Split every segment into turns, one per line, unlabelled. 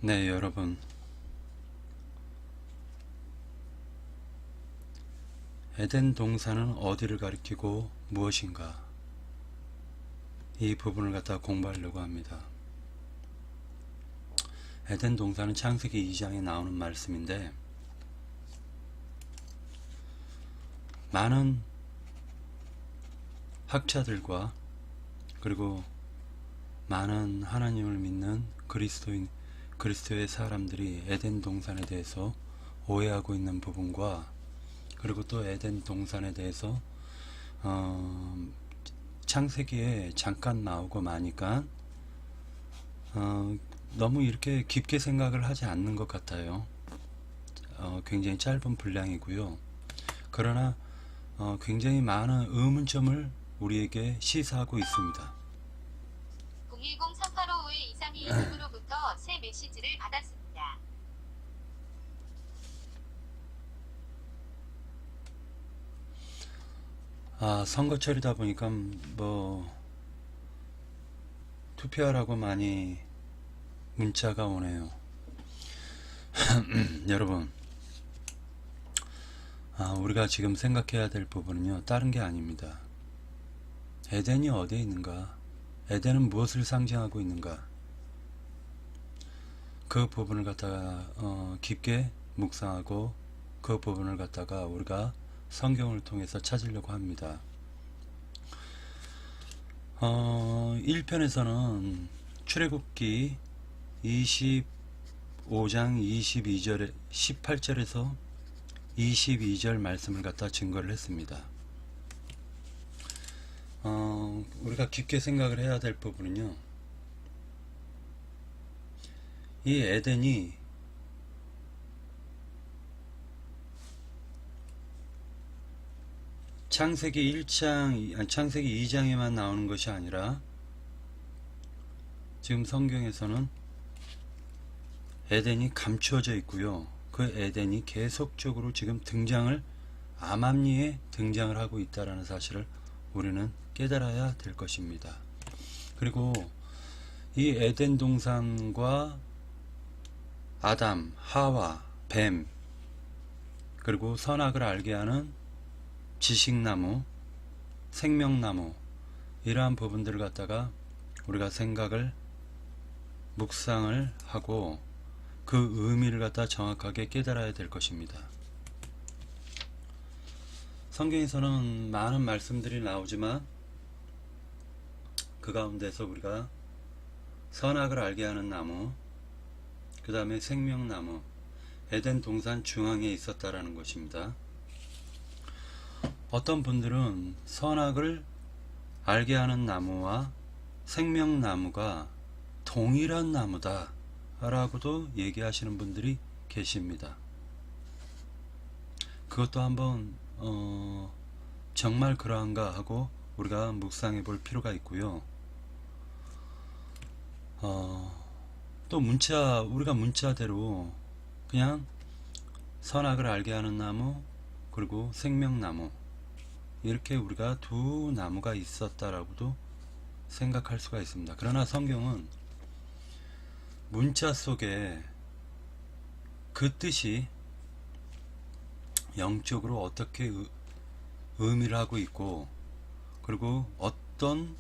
네, 여러분. 에덴 동산은 어디를 가리키고 무엇인가? 이 부분을 갖다 공부하려고 합니다. 에덴 동산은 창세기 2장에 나오는 말씀인데, 많은 학자들과 그리고 많은 하나님을 믿는 그리스도의 사람들이 에덴 동산에 대해서 오해하고 있는 부분과, 그리고 또 에덴 동산에 대해서 창세기에 잠깐 나오고 마니까 너무 이렇게 깊게 생각을 하지 않는 것 같아요. 굉장히 짧은 분량이고요. 그러나 굉장히 많은 의문점을 우리에게 시사하고 있습니다.
010-3855-1222부로부터 새 메시지를 받았습니다.
선거철이다 보니까 투표하라고 많이 문자가 오네요. 여러분, 우리가 지금 생각해야 될 부분은요, 다른 게 아닙니다. 에덴이 어디에 있는가? 에덴은 무엇을 상징하고 있는가? 그 부분을 갖다가 깊게 묵상하고 그 부분을 갖다가 우리가 성경을 통해서 찾으려고 합니다. 1편에서는 출애굽기 25장 22절에 18절에서 22절 말씀을 갖다 증거를 했습니다. 우리가 깊게 생각을 해야 될 부분은요, 이 에덴이 창세기 2장에만 나오는 것이 아니라 지금 성경에서는 에덴이 감추어져 있고요. 그 에덴이 계속적으로 지금 암암리에 등장을 하고 있다는 사실을 우리는 깨달아야 될 것입니다. 그리고 이 에덴 동산과 아담, 하와, 뱀, 그리고 선악을 알게 하는 지식나무, 생명나무, 이러한 부분들을 갖다가 우리가 생각을 묵상을 하고 그 의미를 갖다 정확하게 깨달아야 될 것입니다. 성경에서는 많은 말씀들이 나오지만 그 가운데서 우리가 선악을 알게 하는 나무, 그 다음에 생명나무, 에덴 동산 중앙에 있었다라는 것입니다. 어떤 분들은 선악을 알게 하는 나무와 생명나무가 동일한 나무다 라고도 얘기하시는 분들이 계십니다. 그것도 한번 정말 그러한가 하고 우리가 묵상해 볼 필요가 있고요. 또 우리가 문자대로 그냥 선악을 알게 하는 나무, 그리고 생명나무, 이렇게 우리가 두 나무가 있었다라고도 생각할 수가 있습니다. 그러나 성경은 문자 속에 그 뜻이 영적으로 어떻게 의미를 하고 있고, 그리고 어떤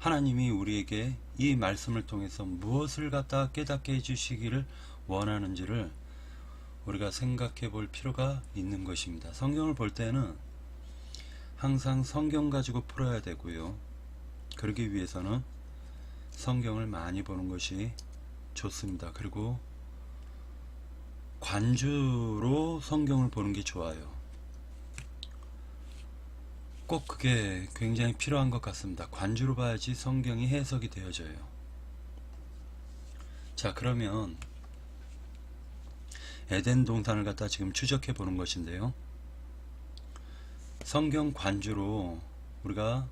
하나님이 우리에게 이 말씀을 통해서 무엇을 갖다 깨닫게 해주시기를 원하는지를 우리가 생각해 볼 필요가 있는 것입니다. 성경을 볼 때는 항상 성경 가지고 풀어야 되고요. 그러기 위해서는 성경을 많이 보는 것이 좋습니다. 그리고 관주로 성경을 보는 게 좋아요. 꼭 그게 굉장히 필요한 것 같습니다. 관주로 봐야지 성경이 해석이 되어져요. 자, 그러면 에덴 동산을 갖다 지금 추적해 보는 것인데요. 성경 관주로 우리가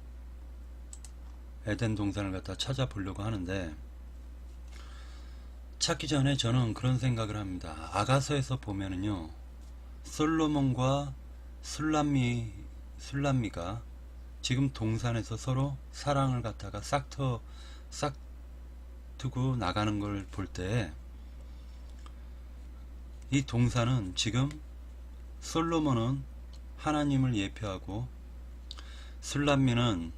에덴 동산을 갖다 찾아보려고 하는데, 찾기 전에 저는 그런 생각을 합니다. 아가서에서 보면은요, 솔로몬과 술람미가 지금 동산에서 서로 사랑을 갖다가 두고 나가는 걸 볼 때 이 동사는 지금 솔로몬은 하나님을 예표하고 술람미는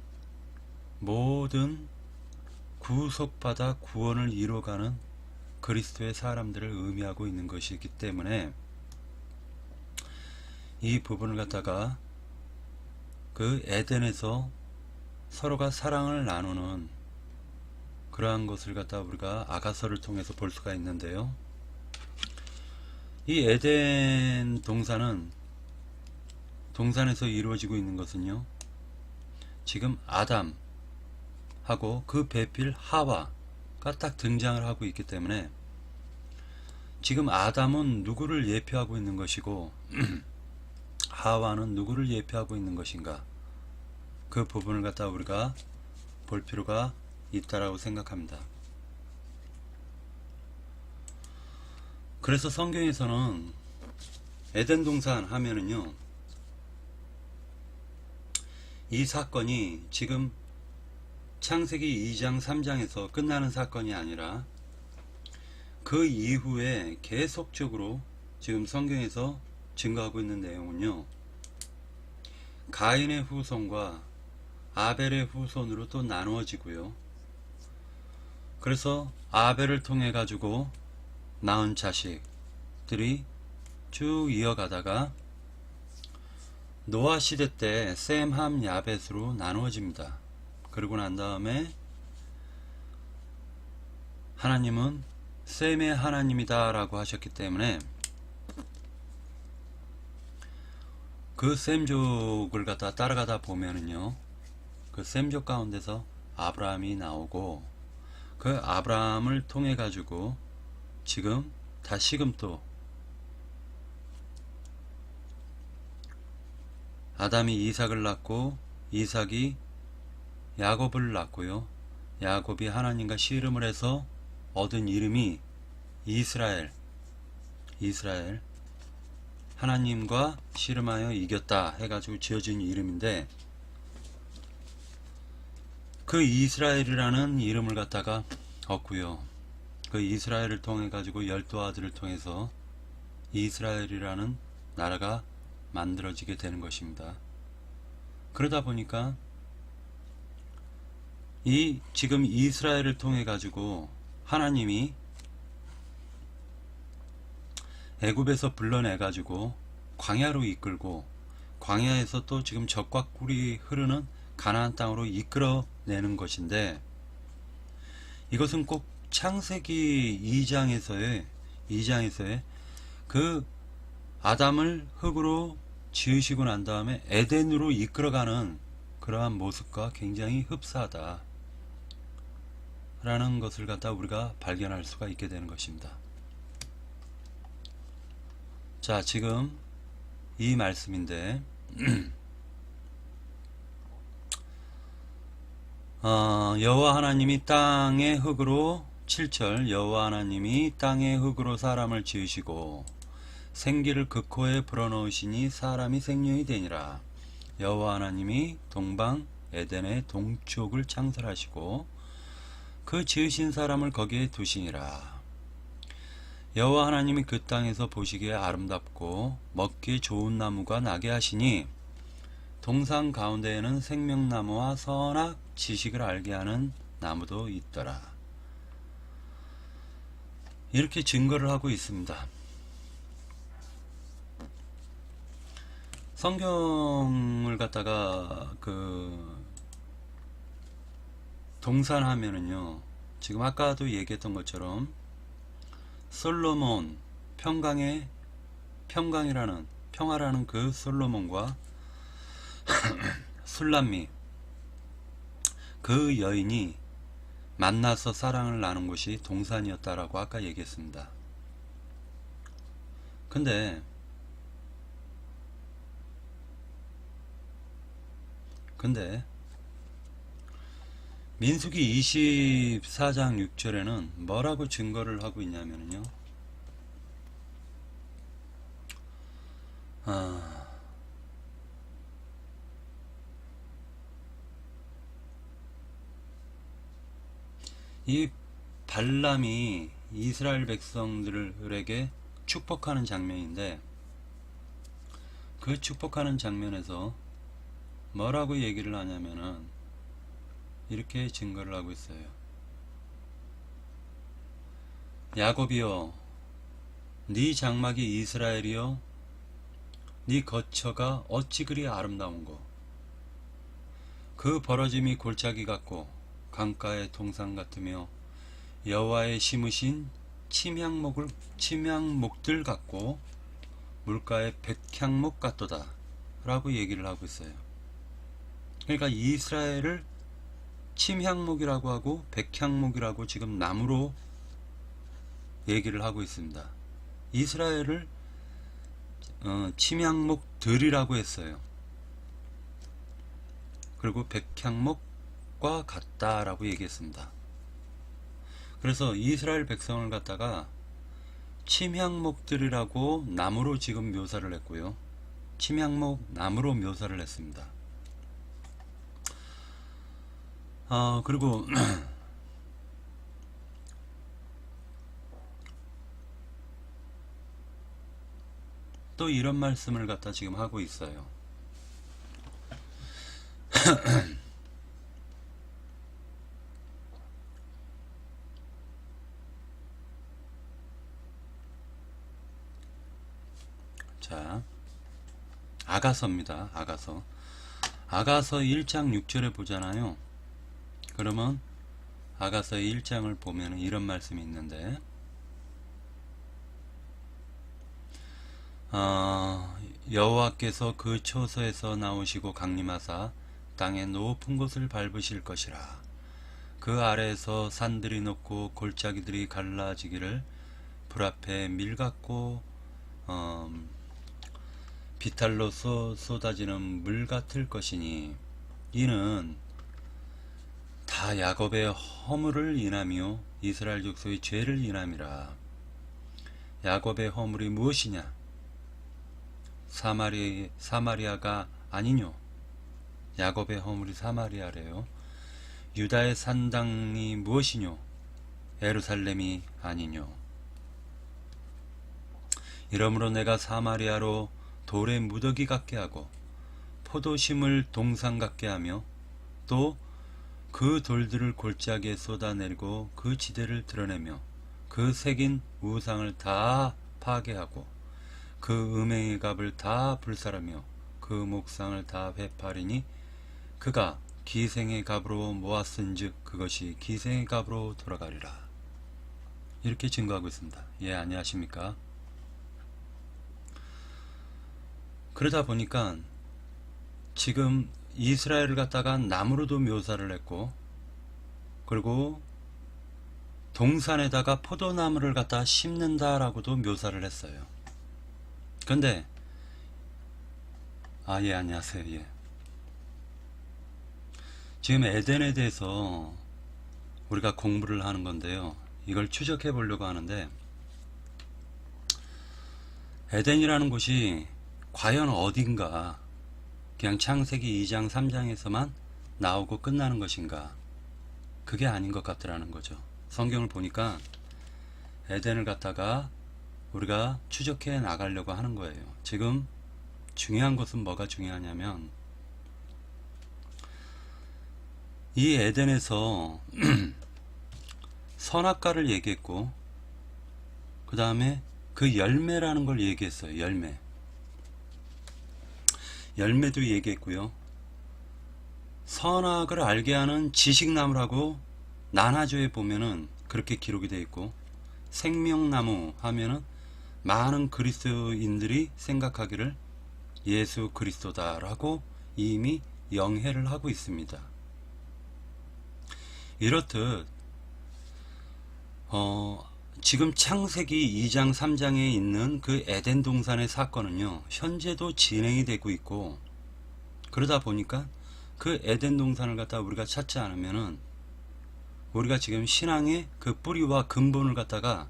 모든 구속받아 구원을 이뤄가는 그리스도의 사람들을 의미하고 있는 것이기 때문에 이 부분을 갖다가 그 에덴에서 서로가 사랑을 나누는 그러한 것을 갖다 우리가 아가서를 통해서 볼 수가 있는데요. 이 에덴 동산에서 이루어지고 있는 것은요, 지금 아담하고 그 배필 하와가 딱 등장을 하고 있기 때문에 지금 아담은 누구를 예표하고 있는 것이고 하와는 누구를 예표하고 있는 것인가, 그 부분을 갖다 우리가 볼 필요가 있다라고 생각합니다. 그래서 성경에서는 에덴 동산 하면은요, 이 사건이 지금 창세기 2장 3장에서 끝나는 사건이 아니라 그 이후에 계속적으로 지금 성경에서 증거하고 있는 내용은요, 가인의 후손과 아벨의 후손으로 또 나누어지고요. 그래서 아벨을 통해 가지고 낳은 자식들이 쭉 이어가다가 노아 시대 때 셈, 함, 야벳으로 나누어집니다. 그러고 난 다음에 하나님은 셈의 하나님이다 라고 하셨기 때문에 그 셈족을 갖다 따라가다 보면은요, 그 셈족 가운데서 아브라함이 나오고 그 아브라함을 통해 가지고 지금 다시금 또 아담이 이삭을 낳고 이삭이 야곱을 낳고요, 야곱이 하나님과 씨름을 해서 얻은 이름이 이스라엘, 하나님과 씨름하여 이겼다 해가지고 지어진 이름인데, 그 이스라엘이라는 이름을 갖다가 얻고요, 그 이스라엘을 통해 가지고 12아들을 통해서 이스라엘이라는 나라가 만들어지게 되는 것입니다. 그러다 보니까 이 지금 이스라엘을 통해 가지고 하나님이 애굽에서 불러내 가지고 광야로 이끌고 광야에서 또 지금 젖과 꿀이 흐르는 가나안 땅으로 이끌어내는 것인데, 이것은 꼭 창세기 2장에서의 그 아담을 흙으로 지으시고 난 다음에 에덴으로 이끌어가는 그러한 모습과 굉장히 흡사하다 라는 것을 갖다 우리가 발견할 수가 있게 되는 것입니다. 자, 지금 이 말씀인데 여호와 하나님이 땅의 흙으로 7절 여호와 하나님이 땅의 흙으로 사람을 지으시고 생기를 그 코에 불어넣으시니 사람이 생명이 되니라. 여호와 하나님이 동방 에덴의 동쪽을 창설하시고 그 지으신 사람을 거기에 두시니라. 여호와 하나님이 그 땅에서 보시기에 아름답고 먹기에 좋은 나무가 나게 하시니 동산 가운데에는 생명나무와 선악 지식을 알게 하는 나무도 있더라. 이렇게 증거를 하고 있습니다. 성경을 갖다가 동산 하면은요, 지금 아까도 얘기했던 것처럼 솔로몬 평화라는 그 솔로몬과 술람미 그 여인이 만나서 사랑을 나눈 곳이 동산이었다라고 아까 얘기했습니다. 근데 민수기 24장 6절에는 뭐라고 증거를 하고 있냐면요, 이 발람이 이스라엘 백성들에게 축복하는 장면인데, 그 축복하는 장면에서 뭐라고 얘기를 하냐면은 이렇게 증거를 하고 있어요. 야곱이여, 네 장막이 이스라엘이여, 네 거처가 어찌 그리 아름다운고. 그 벌어짐이 골짜기 같고 강가의 동산 같으며 여호와의 심으신 침향목들 같고 물가의 백향목 같도다 라고 얘기를 하고 있어요. 그러니까 이스라엘을 침향목이라고 하고 백향목이라고 지금 나무로 얘기를 하고 있습니다. 이스라엘을 침향목들이라고 했어요. 그리고 백향목과 같다라고 얘기했습니다. 그래서 이스라엘 백성을 갖다가 침향목들이라고 나무로 지금 묘사를 했고요. 침향목 나무로 묘사를 했습니다. 그리고 또 이런 말씀을 갖다 지금 하고 있어요. 자, 아가서입니다. 아가서 1장 6절에 보잖아요. 그러면 아가서 1장을 보면 이런 말씀이 있는데, 여호와께서 그 초소에서 나오시고 강림하사 땅의 높은 곳을 밟으실 것이라. 그 아래에서 산들이 높고 골짜기들이 갈라지기를 불 앞에 밀 같고 비탈로 쏟아지는 물 같을 것이니, 이는 다 야곱의 허물을 인하며 이스라엘 족속의 죄를 인함이라. 야곱의 허물이 무엇이냐? 사마리아가 아니뇨. 야곱의 허물이 사마리아래요. 유다의 산당이 무엇이뇨? 예루살렘이 아니뇨. 이러므로 내가 사마리아로 돌의 무더기 같게 하고 포도심을 동산 같게 하며 또 그 돌들을 골짜기에 쏟아내리고 그 지대를 드러내며 그 새긴 우상을 다 파괴하고 그 음행의 값을 다 불살하며 그 목상을 다 회파리니 그가 기생의 값으로 모았은즉 그것이 기생의 값으로 돌아가리라. 이렇게 증거하고 있습니다. 예, 안녕하십니까? 그러다 보니까 지금 이스라엘을 갖다가 나무로도 묘사를 했고, 그리고 동산에다가 포도나무를 갖다 심는다라고도 묘사를 했어요. 근데 예, 안녕하세요. 예. 지금 에덴에 대해서 우리가 공부를 하는 건데요. 이걸 추적해 보려고 하는데, 에덴이라는 곳이 과연 어딘가, 그냥 창세기 2장 3장에서만 나오고 끝나는 것인가? 그게 아닌 것 같더라는 거죠. 성경을 보니까 에덴을 갖다가 우리가 추적해 나가려고 하는 거예요. 지금 중요한 것은 뭐가 중요하냐면, 이 에덴에서 선악과를 얘기했고, 그 다음에 그 열매라는 걸 얘기했어요. 열매도 얘기했고요. 선악을 알게 하는 지식나무라고 난하조에 보면은 그렇게 기록이 되어 있고, 생명나무 하면은 많은 그리스도인들이 생각하기를 예수 그리스도다라고 이미 영해를 하고 있습니다. 이렇듯 지금 창세기 2장 3장에 있는 그 에덴 동산의 사건은요, 현재도 진행이 되고 있고, 그러다 보니까 그 에덴 동산을 갖다 우리가 찾지 않으면은 우리가 지금 신앙의 그 뿌리와 근본을 갖다가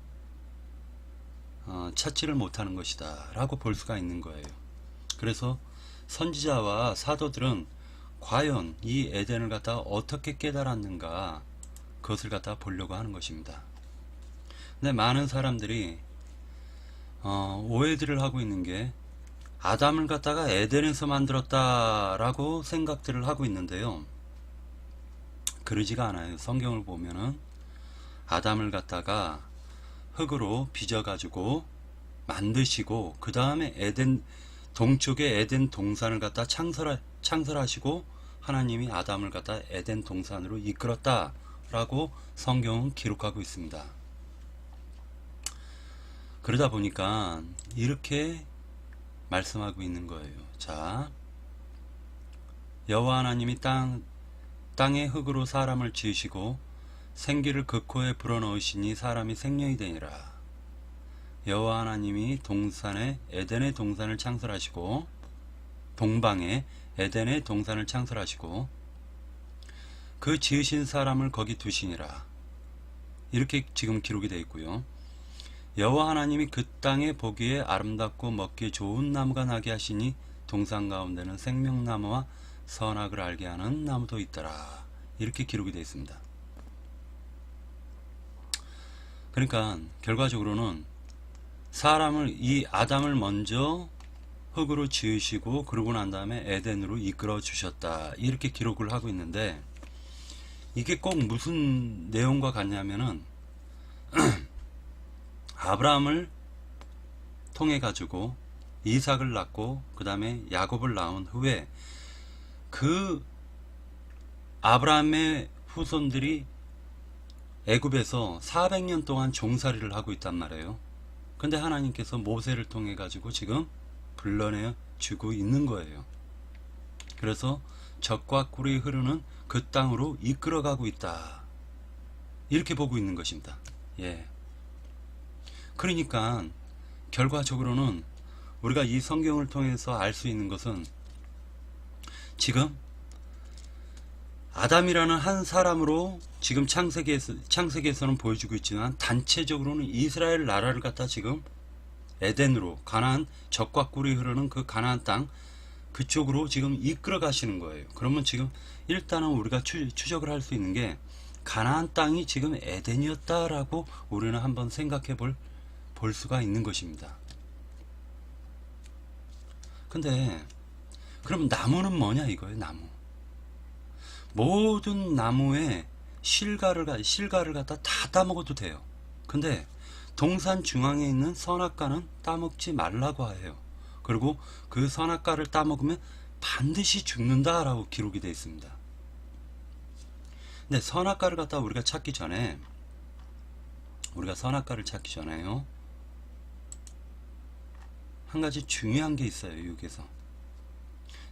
찾지를 못하는 것이다 라고 볼 수가 있는 거예요. 그래서 선지자와 사도들은 과연 이 에덴을 갖다가 어떻게 깨달았는가, 그것을 갖다가 보려고 하는 것입니다. 근데 많은 사람들이 오해들을 하고 있는 게 아담을 갖다가 에덴에서 만들었다라고 생각들을 하고 있는데요. 그러지가 않아요. 성경을 보면은 아담을 갖다가 흙으로 빚어가지고 만드시고 그 다음에 에덴 동쪽에 에덴 동산을 갖다 창설하시고 하나님이 아담을 갖다 에덴 동산으로 이끌었다라고 성경은 기록하고 있습니다. 그러다 보니까 이렇게 말씀하고 있는 거예요. 자, 여호와 하나님이 땅의 흙으로 사람을 지으시고 생기를 그 코에 불어넣으시니 사람이 생명이 되니라. 여호와 하나님이 동산에 에덴의 동산을 창설하시고 동방에 에덴의 동산을 창설하시고 그 지으신 사람을 거기 두시니라. 이렇게 지금 기록이 되어 있고요. 여호와 하나님이 그 땅에 보기에 아름답고 먹기 좋은 나무가 나게 하시니 동산 가운데는 생명나무와 선악을 알게 하는 나무도 있더라. 이렇게 기록이 되어 있습니다. 그러니까 결과적으로는 이 아담을 먼저 흙으로 지으시고 그러고 난 다음에 에덴으로 이끌어 주셨다. 이렇게 기록을 하고 있는데 이게 꼭 무슨 내용과 같냐면은 아브라함을 통해 가지고 이삭을 낳고 그 다음에 야곱을 낳은 후에 그 아브라함의 후손들이 애굽에서 400년 동안 종살이를 하고 있단 말이에요. 근데 하나님께서 모세를 통해 가지고 지금 불러내 주고 있는 거예요. 그래서 젖과 꿀이 흐르는 그 땅으로 이끌어가고 있다. 이렇게 보고 있는 것입니다. 예. 그러니까 결과적으로는 우리가 이 성경을 통해서 알 수 있는 것은 지금 아담이라는 한 사람으로 지금 창세기에서는 보여주고 있지만 단체적으로는 이스라엘 나라를 갖다 지금 에덴으로 가나안 젖과 꿀이 흐르는 그 가나안 땅 그쪽으로 지금 이끌어 가시는 거예요. 그러면 지금 일단은 우리가 추적을 할 수 있는 게 가나안 땅이 지금 에덴이었다라고 우리는 한번 생각해 볼 수가 있는 것입니다. 근데 그럼 나무는 뭐냐 이거예요. 나무. 모든 나무에 실과를 갖다 다 따먹어도 돼요. 근데 동산 중앙에 있는 선악과는 따먹지 말라고 해요. 그리고 그 선악과를 따먹으면 반드시 죽는다라고 기록이 되어 있습니다. 근데 선악과를 갖다 우리가 찾기 전에요. 한 가지 중요한 게 있어요. 여기서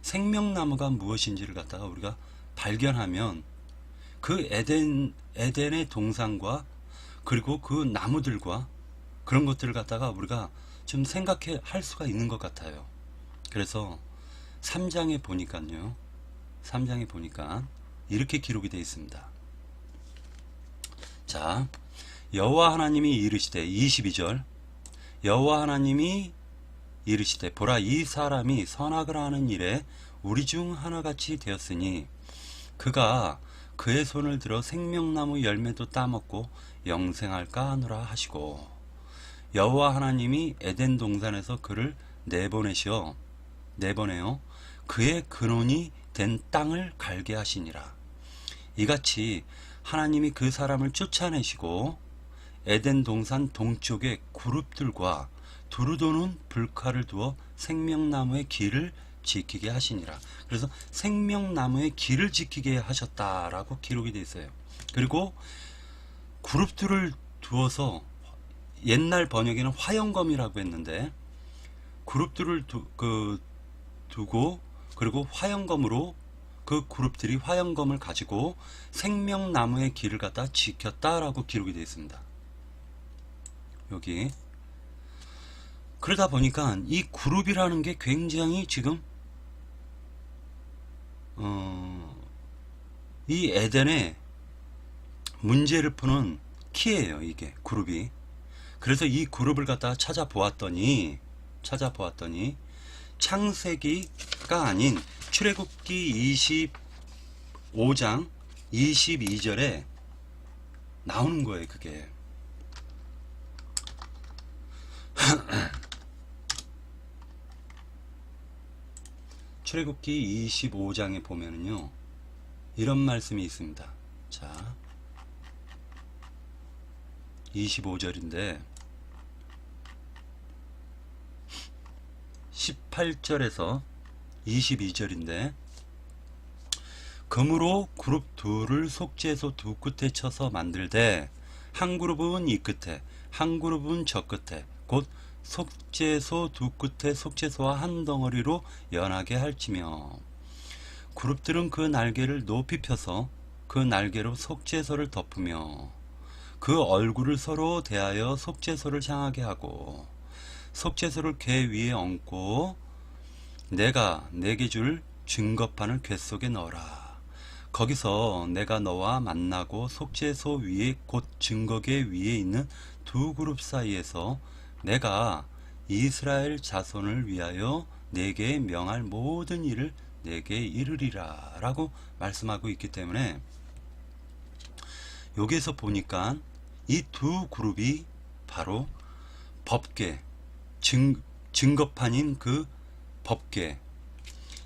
생명나무가 무엇인지를 갖다가 우리가 발견하면 그 에덴의 동산과 그리고 그 나무들과 그런 것들을 갖다가 우리가 좀 생각해 할 수가 있는 것 같아요. 그래서 3장에 보니까요. 3장에 보니까 이렇게 기록이 되어 있습니다. 자, 여호와 하나님이 이르시되 22절 여호와 하나님이 이르시되 보라 이 사람이 선악을 하는 일에 우리 중 하나같이 되었으니 그가 그의 손을 들어 생명나무 열매도 따먹고 영생할까 하노라 하시고 여호와 하나님이 에덴 동산에서 그를 내보내어 그의 근원이 된 땅을 갈게 하시니라. 이같이 하나님이 그 사람을 쫓아내시고 에덴 동산 동쪽에 그룹들과 두루 도는 불칼을 두어 생명나무의 길을 지키게 하시니라. 그래서 생명나무의 길을 지키게 하셨다라고 기록이 되어 있어요. 그리고 그룹들을 두어서 옛날 번역에는 화영검이라고 했는데 그룹들을 두고 그리고 화영검으로 그 그룹들이 화영검을 가지고 생명나무의 길을 갖다 지켰다라고 기록이 되어 있습니다. 여기 그러다 보니까 이 그룹이라는 게 굉장히 지금 이 에덴의 문제를 푸는 키예요. 이게 그룹이. 그래서 이 그룹을 갖다가 찾아보았더니 창세기가 아닌 출애굽기 25장 22절에 나오는 거예요. 그게 출애굽기 25장에 보면은요, 이런 말씀이 있습니다. 자, 25절인데 18절에서 22절인데, 금으로 그룹 둘을 속죄소 두 끝에 쳐서 만들되 한 그룹은 이 끝에 한 그룹은 저 끝에 곧 속죄소 두 끝에 속죄소와 한 덩어리로 연하게 할지며, 그룹들은 그 날개를 높이 펴서 그 날개로 속죄소를 덮으며 그 얼굴을 서로 대하여 속죄소를 향하게 하고 속죄소를 궤 위에 얹고 내가 내게 줄 증거판을 궤 속에 넣어라. 거기서 내가 너와 만나고 속죄소 위에 곧 증거궤 위에 있는 두 그룹 사이에서 내가 이스라엘 자손을 위하여 내게 명할 모든 일을 내게 이르리라 라고 말씀하고 있기 때문에, 여기에서 보니까 이 두 그룹이 바로 법궤, 증거판인 그 법궤,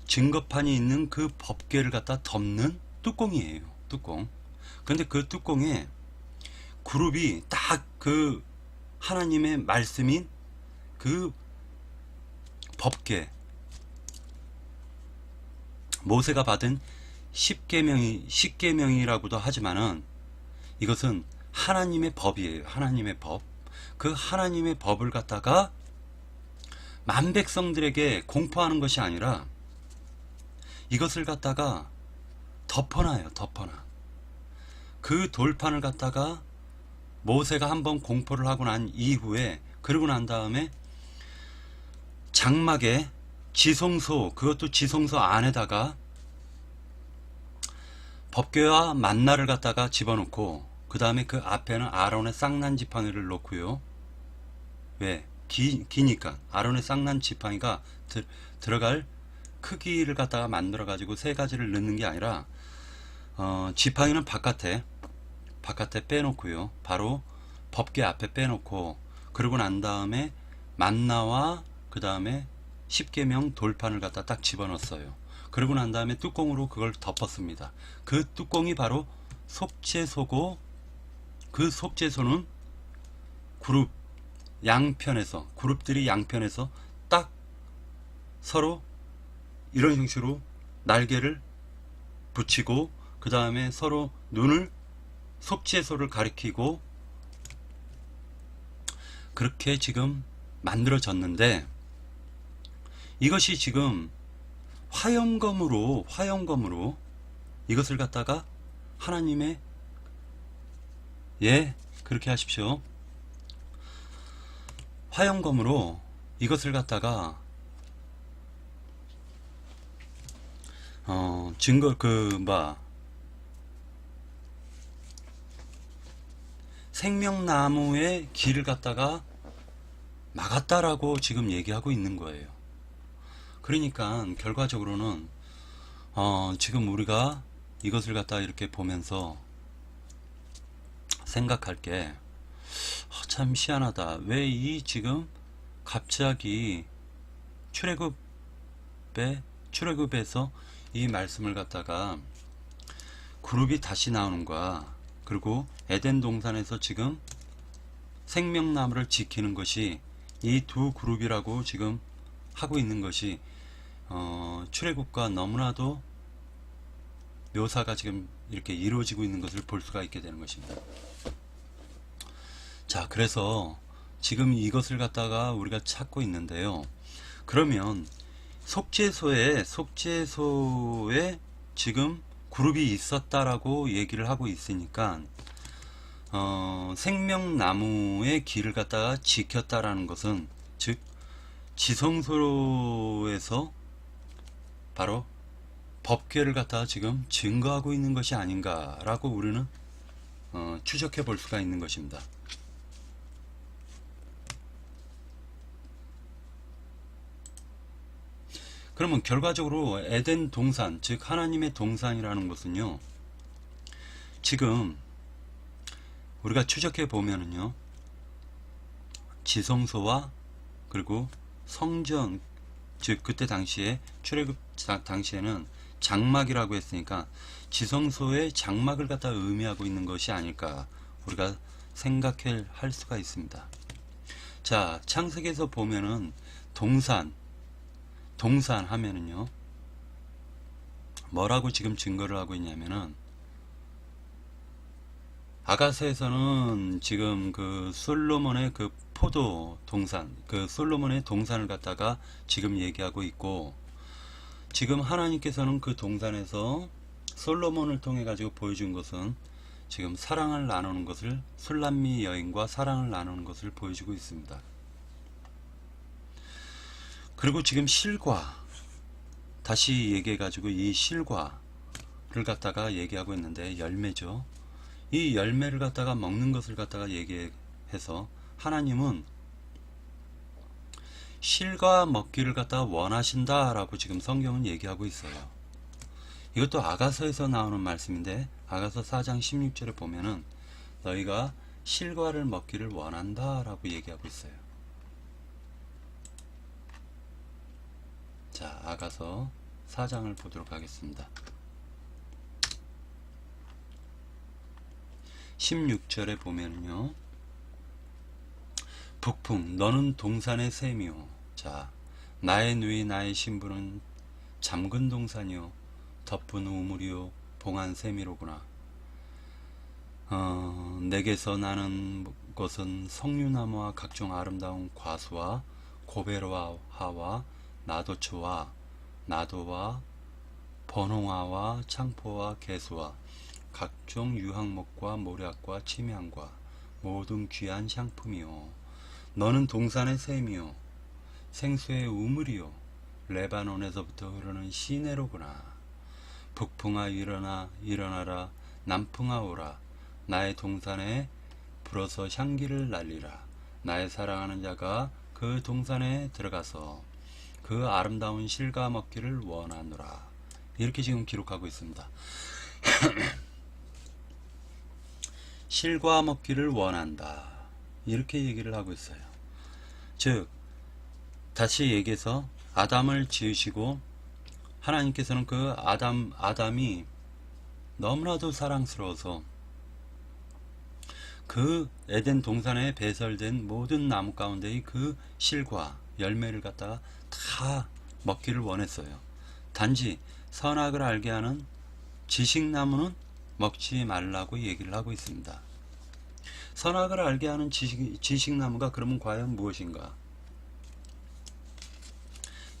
증거판이 있는 그 법궤를 갖다 덮는 뚜껑이에요. 뚜껑. 근데 그 뚜껑에 그룹이 딱 그 하나님의 말씀인 그 법궤, 모세가 받은 십계명이라고도 하지만은 이것은 하나님의 법이에요. 하나님의 법. 그 하나님의 법을 갖다가 만 백성들에게 공포하는 것이 아니라 이것을 갖다가 덮어놔요. 덮어놔. 그 돌판을 갖다가 모세가 한번 공포를 하고 난 이후에, 그러고 난 다음에 장막에 지성소, 그것도 지성소 안에다가 법궤와 만나를 갖다가 집어넣고, 그 다음에 그 앞에는 아론의 쌍난 지팡이를 놓고요. 왜? 기니까 아론의 쌍난 지팡이가 들어갈 크기를 갖다가 만들어 가지고 세 가지를 넣는 게 아니라, 지팡이는 바깥에 빼놓고요. 바로 법궤 앞에 빼놓고, 그러고 난 다음에 만나와 그 다음에 십계명 돌판을 갖다 딱 집어넣었어요. 그러고 난 다음에 뚜껑으로 그걸 덮었습니다. 그 뚜껑이 바로 속죄소고, 그 속죄소는 그룹 양편에서, 그룹들이 양편에서 딱 서로 이런 형식으로 날개를 붙이고, 그 다음에 서로 눈을 속죄소를 가리키고 그렇게 지금 만들어졌는데, 이것이 지금 화영검으로 이것을 갖다가 하나님의, 예, 그렇게 하십시오. 화영검으로 이것을 갖다가 생명나무의 길을 갖다가 막았다라고 지금 얘기하고 있는 거예요. 그러니까 결과적으로는 지금 우리가 이것을 갖다 이렇게 보면서 생각할 게, 참 희한하다. 왜 이 지금 갑자기 출애굽에서 이 말씀을 갖다가 그룹이 다시 나오는가, 그리고 에덴 동산에서 지금 생명나무를 지키는 것이 이 두 그룹이라고 지금 하고 있는 것이 출애굽과 너무나도 묘사가 지금 이렇게 이루어지고 있는 것을 볼 수가 있게 되는 것입니다. 자, 그래서 지금 이것을 갖다가 우리가 찾고 있는데요. 그러면 속죄소에 지금 그룹이 있었다라고 얘기를 하고 있으니까, 생명나무의 길을 갖다가 지켰다라는 것은, 즉 지성소에서 바로 법궤를 갖다가 지금 증거하고 있는 것이 아닌가라고 우리는 추적해 볼 수가 있는 것입니다. 그러면 결과적으로 에덴 동산, 즉 하나님의 동산이라는 것은요, 지금 우리가 추적해 보면은요, 지성소와 그리고 성전, 즉 그때 당시에 출애굽 당시에는 장막이라고 했으니까 지성소의 장막을 갖다 의미하고 있는 것이 아닐까 우리가 생각할 수가 있습니다. 자, 창세기에서 보면은 동산 하면은요, 뭐라고 지금 증거를 하고 있냐면은, 아가서에서는 지금 그 솔로몬의 그 포도 동산, 그 솔로몬의 동산을 갖다가 지금 얘기하고 있고, 지금 하나님께서는 그 동산에서 솔로몬을 통해 가지고 보여준 것은 지금 사랑을 나누는 것을, 술람미 여인과 사랑을 나누는 것을 보여주고 있습니다. 그리고 지금 실과, 다시 얘기해 가지고 이 실과를 갖다가 얘기하고 있는데, 열매죠. 이 열매를 갖다가 먹는 것을 갖다가 얘기해서 하나님은 실과 먹기를 갖다가 원하신다 라고 지금 성경은 얘기하고 있어요. 이것도 아가서에서 나오는 말씀인데, 아가서 4장 16절에 보면은 너희가 실과를 먹기를 원한다 라고 얘기하고 있어요. 자, 아가서 4장을 보도록 하겠습니다. 16절에 보면요, 북풍 너는 동산의 샘이요. 자, 나의 누이 나의 신부는 잠근 동산이요 덮은 우물이요 봉한 샘이로구나. 내게서 나는 것은 석류나무와 각종 아름다운 과수와 고베로하와 나도초와 나도와 번홍화와 창포와 개수와 각종 유황목과 모략과 침향과 모든 귀한 향품이요. 너는 동산의 샘이요 생수의 우물이요 레바논에서부터 흐르는 시내로구나. 북풍아 일어나라. 남풍아 오라. 나의 동산에 불어서 향기를 날리라. 나의 사랑하는 자가 그 동산에 들어가서 그 아름다운 실과 먹기를 원하노라. 이렇게 지금 기록하고 있습니다. 실과 먹기를 원한다. 이렇게 얘기를 하고 있어요. 즉, 다시 얘기해서 아담을 지으시고 하나님께서는 그 아담이 너무나도 사랑스러워서 그 에덴 동산에 배설된 모든 나무 가운데의 그 실과 열매를 갖다가 다 먹기를 원했어요. 단지 선악을 알게 하는 지식나무는 먹지 말라고 얘기를 하고 있습니다. 선악을 알게 하는 지식나무가 그러면 과연 무엇인가?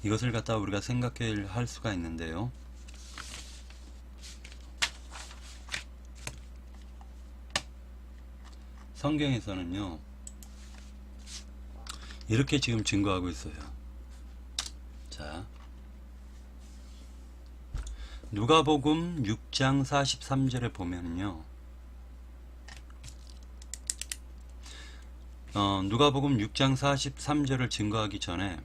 이것을 갖다 우리가 생각해야 할 수가 있는데요. 성경에서는요, 이렇게 지금 증거하고 있어요. 자, 누가복음 6장 43절에 보면요, 누가복음 6장 43절을 증거하기 전에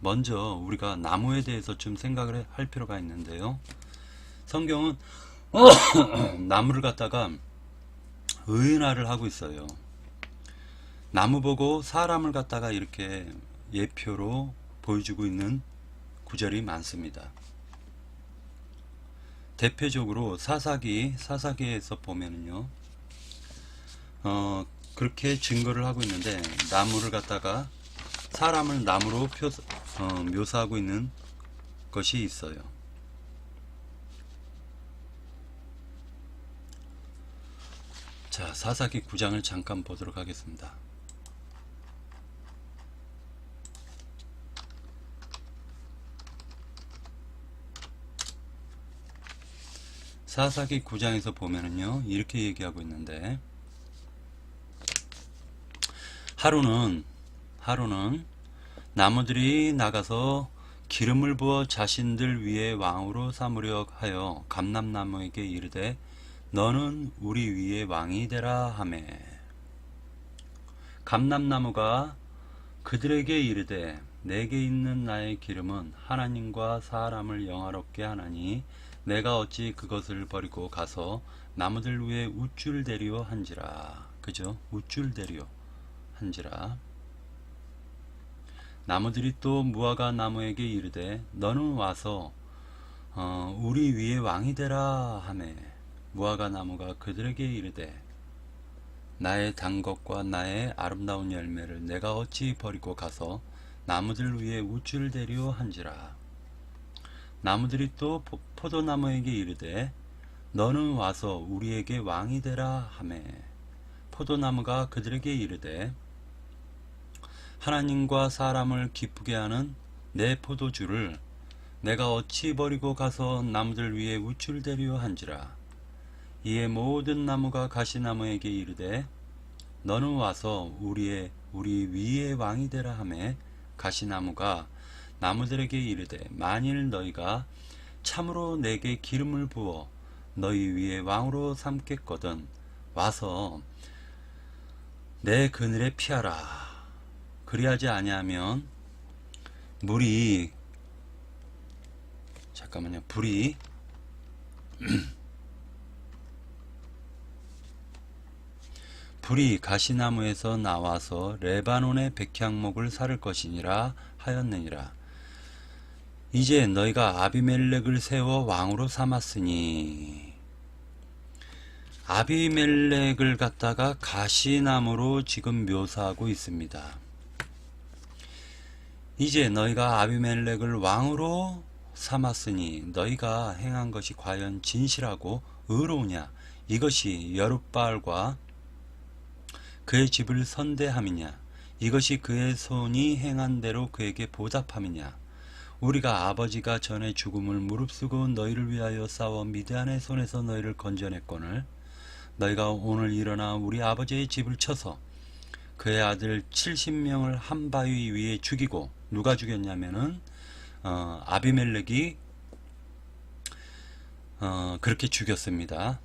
먼저 우리가 나무에 대해서 좀 생각을 할 필요가 있는데요. 성경은 나무를 갖다가 의인화를 하고 있어요. 나무 보고 사람을 갖다가 이렇게 예표로 보여주고 있는 구절이 많습니다. 대표적으로 사사기에서 보면은요, 그렇게 증거를 하고 있는데, 나무를 갖다가 사람을 나무로 묘사하고 있는 것이 있어요. 자, 사사기 9장을 잠깐 보도록 하겠습니다. 사사기 9장에서 보면은요, 이렇게 얘기하고 있는데, 하루는 나무들이 나가서 기름을 부어 자신들 위에 왕으로 삼으려 하여 감람나무에게 이르되 너는 우리 위에 왕이 되라 하매, 감람나무가 그들에게 이르되 내게 있는 나의 기름은 하나님과 사람을 영화롭게 하나니 내가 어찌 그것을 버리고 가서 나무들 위에 우쭐대리오 한지라. 그죠? 우쭐대리오 한지라. 나무들이 또 무화과 나무에게 이르되 너는 와서 우리 위에 왕이 되라 하매 무화과 나무가 그들에게 이르되 나의 단 것과 나의 아름다운 열매를 내가 어찌 버리고 가서 나무들 위에 우쭐 대려 한지라. 나무들이 또 포도나무에게 이르되 너는 와서 우리에게 왕이 되라 하매 포도나무가 그들에게 이르되 하나님과 사람을 기쁘게 하는 내 포도주를 내가 어찌 버리고 가서 나무들 위에 우쭐 대려 한지라. 이에 모든 나무가 가시나무에게 이르되 너는 와서 우리 위에 왕이 되라 하매 가시나무가 나무들에게 이르되 만일 너희가 참으로 내게 기름을 부어 너희 위에 왕으로 삼겠거든 와서 내 그늘에 피하라. 그리하지 아니하면 불이 가시나무에서 나와서 레바논의 백향목을 사를 것이니라 하였느니라. 이제 너희가 아비멜렉을 세워 왕으로 삼았으니 아비멜렉을 갖다가 가시나무로 지금 묘사하고 있습니다. 이제 너희가 아비멜렉을 왕으로 삼았으니 너희가 행한 것이 과연 진실하고 의로우냐? 이것이 여룻바알과 그의 집을 선대함이냐? 이것이 그의 손이 행한 대로 그에게 보답함이냐? 우리가 아버지가 전에 죽음을 무릅쓰고 너희를 위하여 싸워 미디안의 손에서 너희를 건져냈거늘 너희가 오늘 일어나 우리 아버지의 집을 쳐서 그의 아들 70명을 한 바위 위에 죽이고 누가 죽였냐면은 아비멜렉이 그렇게 죽였습니다.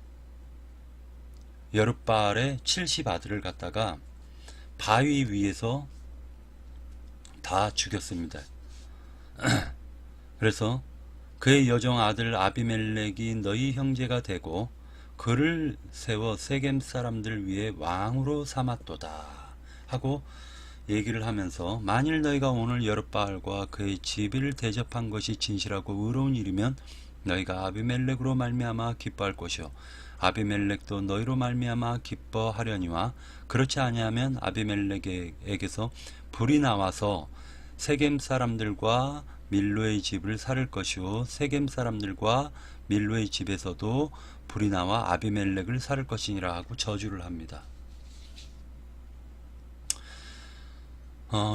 여룻바알의 70 아들을 갖다가 바위 위에서 다 죽였습니다. 그래서 그의 여종 아들 아비멜렉이 너희 형제가 되고 그를 세워 세겜 사람들 위에 왕으로 삼았도다 하고 얘기를 하면서 만일 너희가 오늘 여룻바알과 그의 집을 대접한 것이 진실하고 의로운 일이면 너희가 아비멜렉으로 말미암아 기뻐할 것이요 아비멜렉도 너희로 말미암아 기뻐하려니와 그렇지 아니하면 아비멜렉에게서 불이 나와서 세겜 사람들과 밀로의 집을 살을 것이요 세겜 사람들과 밀로의 집에서도 불이 나와 아비멜렉을 살을 것이니라 하고 저주를 합니다.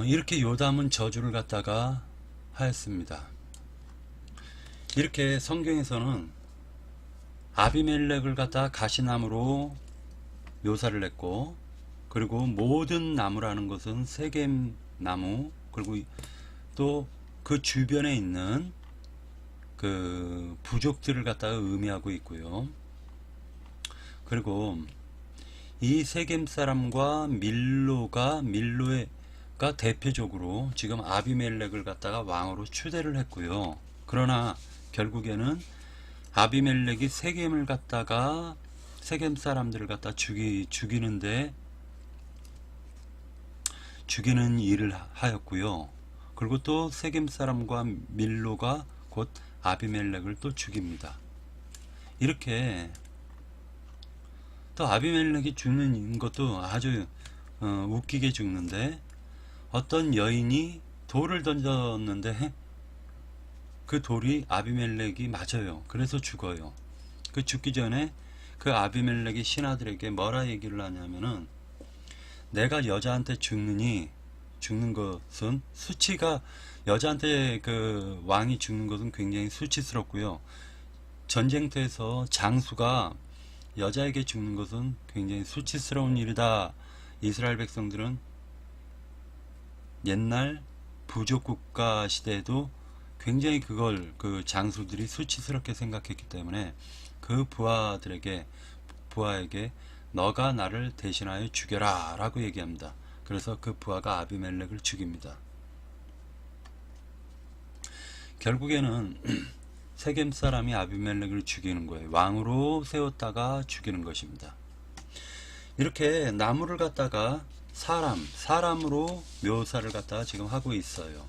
이렇게 요담은 저주를 갖다가 하였습니다. 이렇게 성경에서는 아비멜렉을 갖다가 가시나무로 묘사를 했고 그리고 모든 나무라는 것은 세겜 나무 그리고 또 그 주변에 있는 그 부족들을 갖다가 의미하고 있고요. 그리고 이 세겜 사람과 밀로가 대표적으로 지금 아비멜렉을 갖다가 왕으로 추대를 했고요. 그러나 결국에는 아비멜렉이 세겜을 갖다가 세겜 사람들을 갖다 죽이는 일을 하였고요. 그리고 또 세겜 사람과 밀로가 곧 아비멜렉을 또 죽입니다. 이렇게 또 아비멜렉이 죽는 것도 아주 웃기게 죽는데 어떤 여인이 돌을 던졌는데 그 돌이 아비멜렉이 맞아요. 그래서 죽어요. 그 죽기 전에 그 아비멜렉의 신하들에게 뭐라 얘기를 하냐면은 내가 여자한테 죽는 것은 여자한테 그 왕이 죽는 것은 굉장히 수치스럽고요. 전쟁터에서 장수가 여자에게 죽는 것은 굉장히 수치스러운 일이다. 이스라엘 백성들은 옛날 부족 국가 시대에도 굉장히 그 장수들이 수치스럽게 생각했기 때문에 그 부하에게 너가 나를 대신하여 죽여라 라고 얘기합니다. 그래서 그 부하가 아비멜렉을 죽입니다. 결국에는 세겜 사람이 아비멜렉을 죽이는 거예요. 왕으로 세웠다가 죽이는 것입니다. 이렇게 나무를 갖다가 사람으로 묘사를 갖다가 지금 하고 있어요.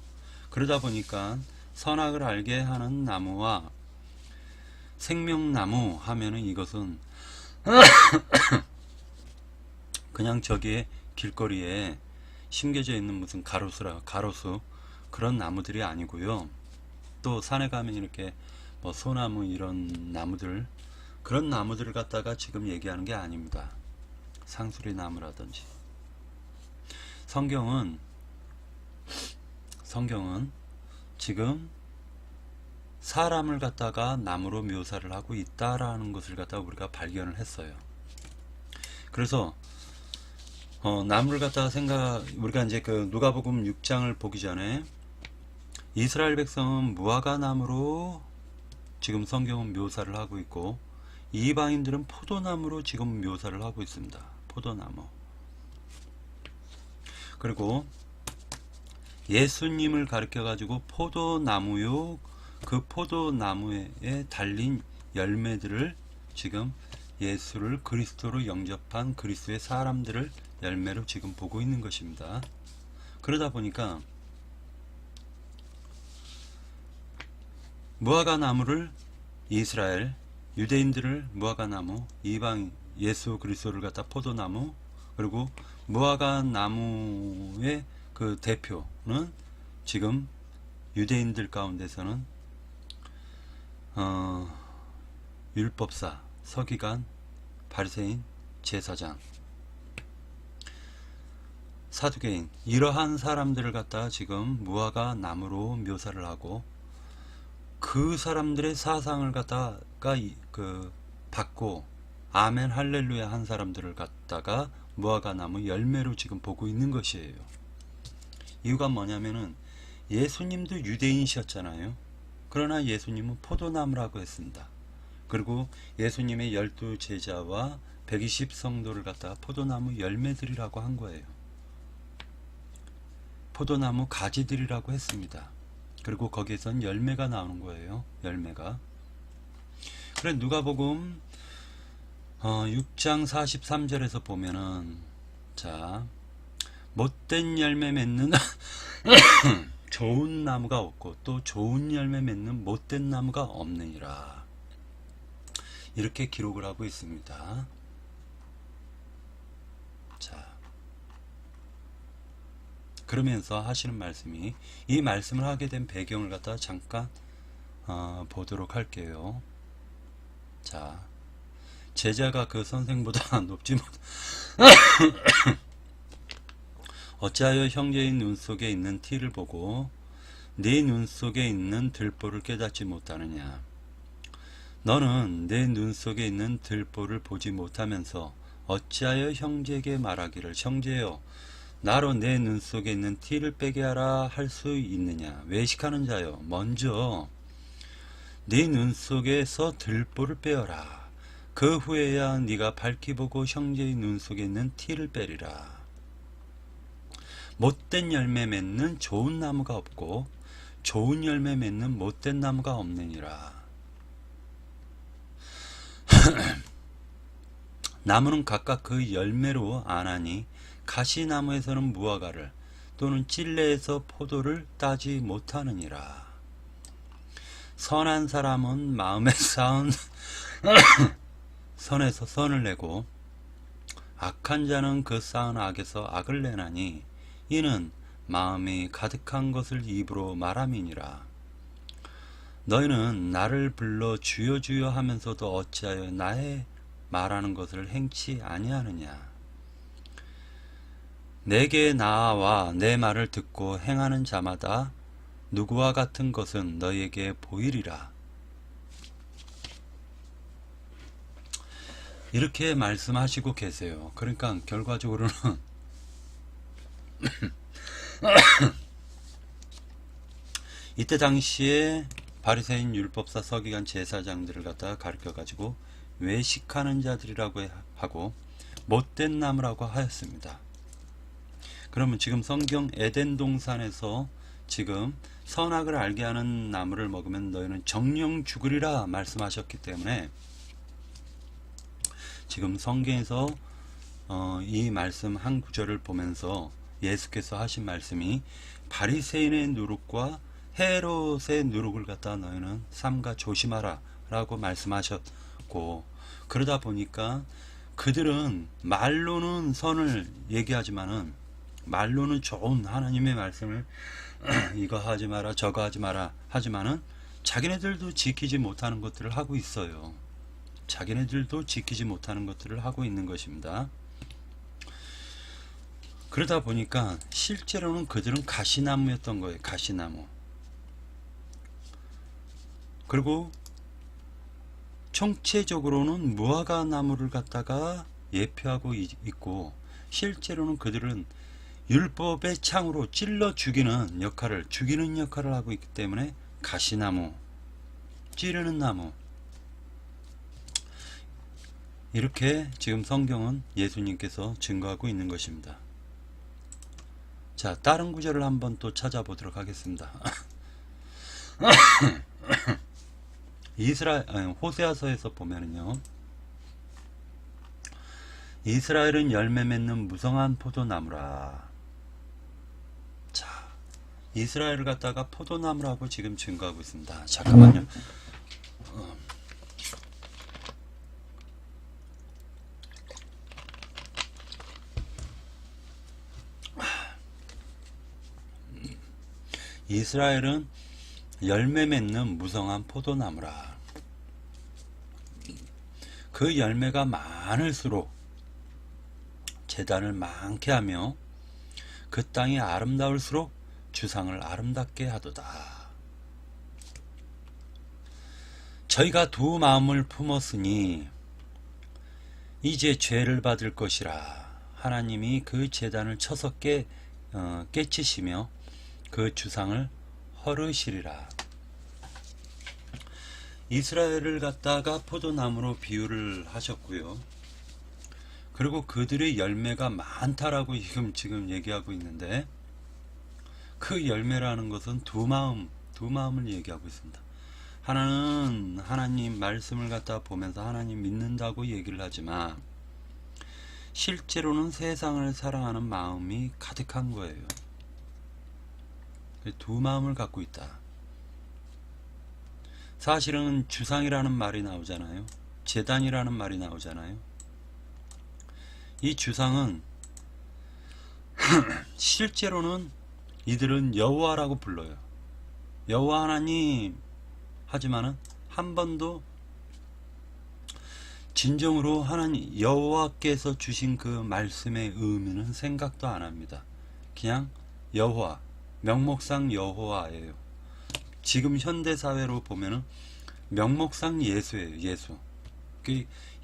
그러다 보니까 선악을 알게 하는 나무와 생명나무 하면은 이것은 그냥 저기에 길거리에 심겨져 있는 무슨 가로수 그런 나무들이 아니고요. 또 산에 가면 이렇게 뭐 소나무 이런 나무들, 그런 나무들을 갖다가 지금 얘기하는 게 아닙니다. 상수리 나무라든지. 성경은 지금 사람을 갖다가 나무로 묘사를 하고 있다라는 것을 갖다가 우리가 발견을 했어요. 그래서 나무를 갖다가 우리가 이제 그 누가복음 6장을 보기 전에 이스라엘 백성은 무화과 나무로 지금 성경은 묘사를 하고 있고, 이방인들은 포도나무로 지금 묘사를 하고 있습니다. 포도나무. 그리고 예수님을 가르쳐 가지고 포도나무요, 그 포도나무에 달린 열매들을 지금 예수를 그리스도로 영접한 그리스도의 사람들을 열매로 지금 보고 있는 것입니다. 그러다 보니까 무화과 나무를 이스라엘 유대인들을 무화과 나무, 이방 예수 그리스도를 갖다 포도나무, 그리고 무화과 나무의 그 대표는 지금 유대인들 가운데서는 율법사, 서기관, 바리새인, 제사장, 사두개인, 이러한 사람들을 갖다가 지금 무화과 나무로 묘사를 하고, 그 사람들의 사상을 갖다가 받고 아멘 할렐루야 한 사람들을 갖다가 무화과 나무 열매로 지금 보고 있는 것이에요. 이유가 뭐냐면은 예수님도 유대인이셨잖아요. 그러나 예수님은 포도나무라고 했습니다. 그리고 예수님의 12 제자와 120 성도를 갖다가 포도나무 열매들이라고 한 거예요. 포도나무 가지들이라고 했습니다. 그리고 거기에선 열매가 나오는 거예요. 열매가. 그래 누가복음 6장 43절에서 보면은, 자, 못된 열매 맺는 좋은 나무가 없고 또 좋은 열매 맺는 못된 나무가 없느니라, 이렇게 기록을 하고 있습니다. 자, 그러면서 하시는 말씀이, 이 말씀을 하게 된 배경을 갖다 잠깐 보도록 할게요. 자, 제자가 그 선생보다 높지 못 어찌하여 형제의 눈 속에 있는 티를 보고 네 눈 속에 있는 들보를 깨닫지 못하느냐. 너는 내 눈 속에 있는 들보를 보지 못하면서 어찌하여 형제에게 말하기를 형제여 나로 내 눈 속에 있는 티를 빼게 하라 할 수 있느냐. 외식하는 자여 먼저 네 눈 속에서 들보를 빼어라. 그 후에야 네가 밝히 보고 형제의 눈 속에 있는 티를 빼리라. 못된 열매 맺는 좋은 나무가 없고 좋은 열매 맺는 못된 나무가 없느니라. 나무는 각각 그 열매로 아나니 가시나무에서는 무화과를 또는 찔레에서 포도를 따지 못하느니라. 선한 사람은 마음에 쌓은 선에서 선을 내고 악한 자는 그 쌓은 악에서 악을 내나니 이는 마음이 가득한 것을 입으로 말함이니라. 너희는 나를 불러 주여 주여 하면서도 어찌하여 나의 말하는 것을 행치 아니하느냐. 내게 나와 내 말을 듣고 행하는 자마다 누구와 같은 것은 너희에게 보이리라. 이렇게 말씀하시고 계세요. 그러니까 결과적으로는 이때 당시에 바리새인 율법사 서기관 제사장들을 갖다가 가르쳐 가지고 외식하는 자들이라고 하고 못된 나무라고 하였습니다. 그러면 지금 성경 에덴 동산에서 지금 선악을 알게 하는 나무를 먹으면 너희는 정령 죽으리라 말씀하셨기 때문에 지금 성경에서 이 말씀 한 구절을 보면서 예수께서 하신 말씀이 바리새인의 누룩과 헤롯의 누룩을 갖다 너희는 삼가 조심하라 라고 말씀하셨고, 그러다 보니까 그들은 말로는 선을 얘기하지만은, 말로는 좋은 하나님의 말씀을 이거 하지 마라 저거 하지 마라 하지만은 자기네들도 지키지 못하는 것들을 하고 있어요. 자기네들도 지키지 못하는 것들을 하고 있는 것입니다. 그러다 보니까 실제로는 그들은 가시나무였던 거예요. 가시나무. 그리고 총체적으로는 무화과 나무를 갖다가 예표하고 있고, 실제로는 그들은 율법의 창으로 찔러 죽이는 역할을 하고 있기 때문에 가시나무, 찌르는 나무, 이렇게 지금 성경은 예수님께서 증거하고 있는 것입니다. 자, 다른 구절을 한번 또 찾아보도록 하겠습니다. 호세아서에서 보면은요, 이스라엘은 열매 맺는 무성한 포도나무라. 자, 이스라엘을 갖다가 포도나무라고 지금 증거하고 있습니다. 잠깐만요. 이스라엘은 열매 맺는 무성한 포도나무라. 그 열매가 많을수록 제단을 많게 하며 그 땅이 아름다울수록 주상을 아름답게 하도다. 저희가 두 마음을 품었으니 이제 죄를 받을 것이라. 하나님이 그 제단을 쳐서 깨치시며 그 주상을 헐으시리라. 이스라엘을 갖다가 포도나무로 비유를 하셨고요. 그리고 그들의 열매가 많다라고 지금 얘기하고 있는데, 그 열매라는 것은 두 마음을 얘기하고 있습니다. 하나는 하나님 말씀을 갖다 보면서 하나님 믿는다고 얘기를 하지만 실제로는 세상을 사랑하는 마음이 가득한 거예요. 두 마음을 갖고 있다. 사실은 주상이라는 말이 나오잖아요. 제단이라는 말이 나오잖아요. 이 주상은 실제로는 이들은 여호와라고 불러요. 여호와 하나님 하지만은 한 번도 진정으로 하나님 여호와께서 주신 그 말씀의 의미는 생각도 안 합니다. 그냥 여호와, 명목상 여호와예요. 지금 현대사회로 보면은 명목상 예수예요. 예수.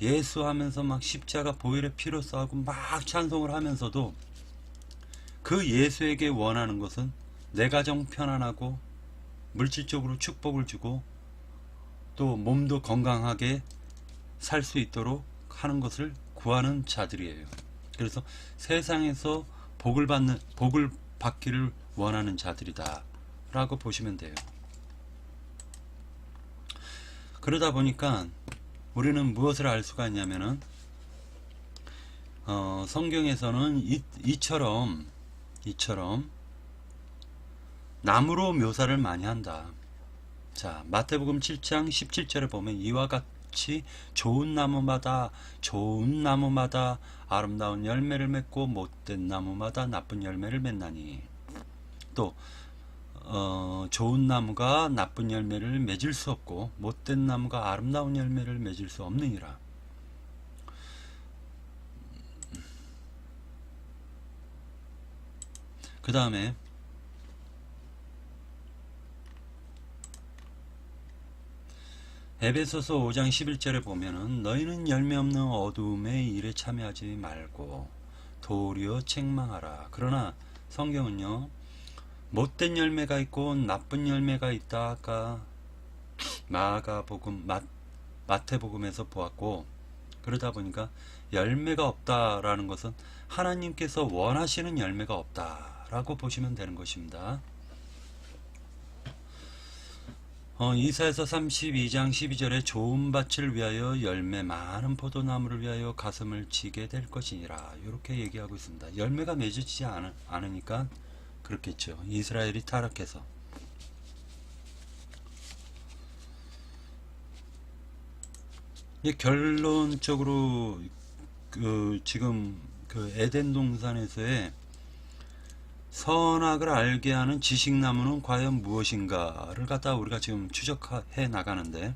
예수 하면서 막 십자가 보혈의 피로 싸우고 막 찬송을 하면서도 그 예수에게 원하는 것은 내 가정 편안하고 물질적으로 축복을 주고 또 몸도 건강하게 살 수 있도록 하는 것을 구하는 자들이에요. 그래서 세상에서 복을 받기를 원하는 자들이다 라고 보시면 돼요. 그러다 보니까 우리는 무엇을 알 수가 있냐면은 성경에서는 이처럼 나무로 묘사를 많이 한다. 자, 마태복음 7장 17절에 보면 이와 같이 좋은 나무마다 아름다운 열매를 맺고 못된 나무마다 나쁜 열매를 맺나니, 또 좋은 나무가 나쁜 열매를 맺을 수 없고 못된 나무가 아름다운 열매를 맺을 수 없느니라. 그 다음에 에베소서 5장 11절에 보면은 너희는 열매 없는 어두움의 일에 참여하지 말고 도리어 책망하라. 그러나 성경은요, 못된 열매가 있고 나쁜 열매가 있다. 아까 마태복음에서 보았고, 그러다 보니까 열매가 없다라는 것은 하나님께서 원하시는 열매가 없다라고 보시면 되는 것입니다. 이사야서 32장 12절에 좋은 밭을 위하여 열매 많은 포도나무를 위하여 가슴을 치게 될 것이니라. 이렇게 얘기하고 있습니다. 열매가 맺어지지 않으니까 그렇겠죠. 이스라엘이 타락해서. 결론적으로 지금 에덴 동산에서의 선악을 알게 하는 지식나무는 과연 무엇인가를 갖다 우리가 지금 추적해 나가는데,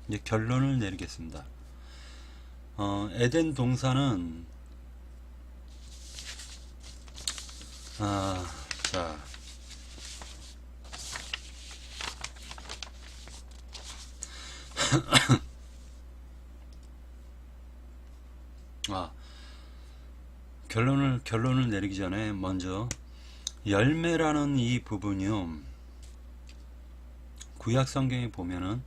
이제 결론을 내리겠습니다. 에덴 동산은 자, 결론을 내리기 전에 먼저 열매라는 이 부분이요, 구약 성경에 보면은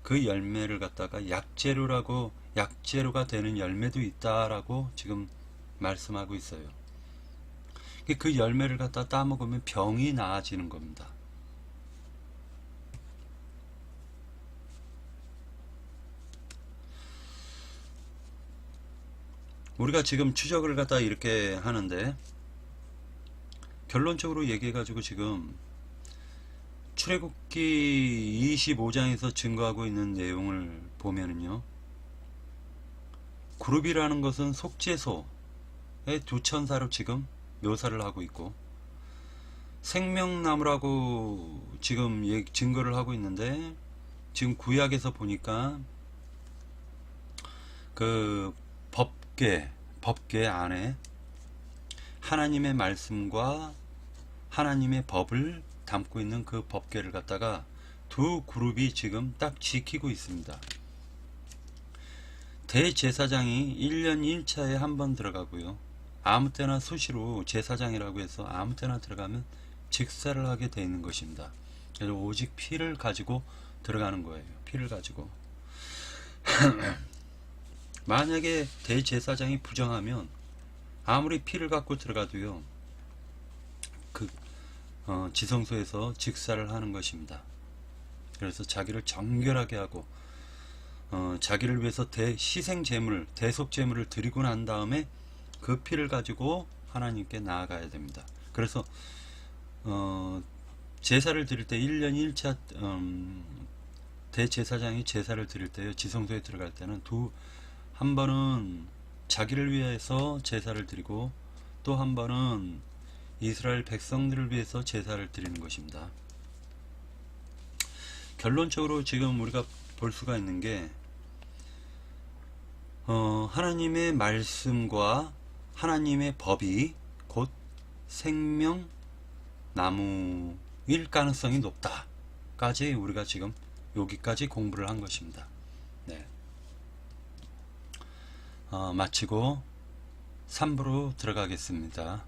그 열매를 갖다가 약재료가 되는 열매도 있다라고 지금 말씀하고 있어요. 그 열매를 갖다 따먹으면 병이 나아지는 겁니다. 우리가 지금 추적을 갖다 이렇게 하는데, 결론적으로 얘기해가지고 지금 출애굽기 25장에서 증거하고 있는 내용을 보면은요, 그룹이라는 것은 속죄소의 두 천사로 지금 묘사를 하고 있고, 생명나무라고 지금 증거를 하고 있는데, 지금 구약에서 보니까 그 법궤 안에 하나님의 말씀과 하나님의 법을 담고 있는 그 법궤를 갖다가 두 그룹이 지금 딱 지키고 있습니다. 대제사장이 1년 1차에 한 번 들어가고요, 아무 때나 수시로 제사장이라고 해서 아무 때나 들어가면 직사를 하게 되어 있는 것입니다. 그래서 오직 피를 가지고 들어가는 거예요. 피를 가지고. 만약에 대제사장이 부정하면 아무리 피를 갖고 들어가도요, 지성소에서 직사를 하는 것입니다. 그래서 자기를 정결하게 하고 자기를 위해서 희생제물, 대속제물을 드리고 난 다음에 그 피를 가지고 하나님께 나아가야 됩니다. 그래서 제사를 드릴 때 1년 1차 대제사장이 제사를 드릴 때요, 지성소에 들어갈 때는 한 번은 자기를 위해서 제사를 드리고, 또 한 번은 이스라엘 백성들을 위해서 제사를 드리는 것입니다. 결론적으로 지금 우리가 볼 수가 있는 게, 하나님의 말씀과 하나님의 법이 곧 생명나무일 가능성이 높다까지 우리가 지금 여기까지 공부를 한 것입니다. 네. 마치고 3부로 들어가겠습니다.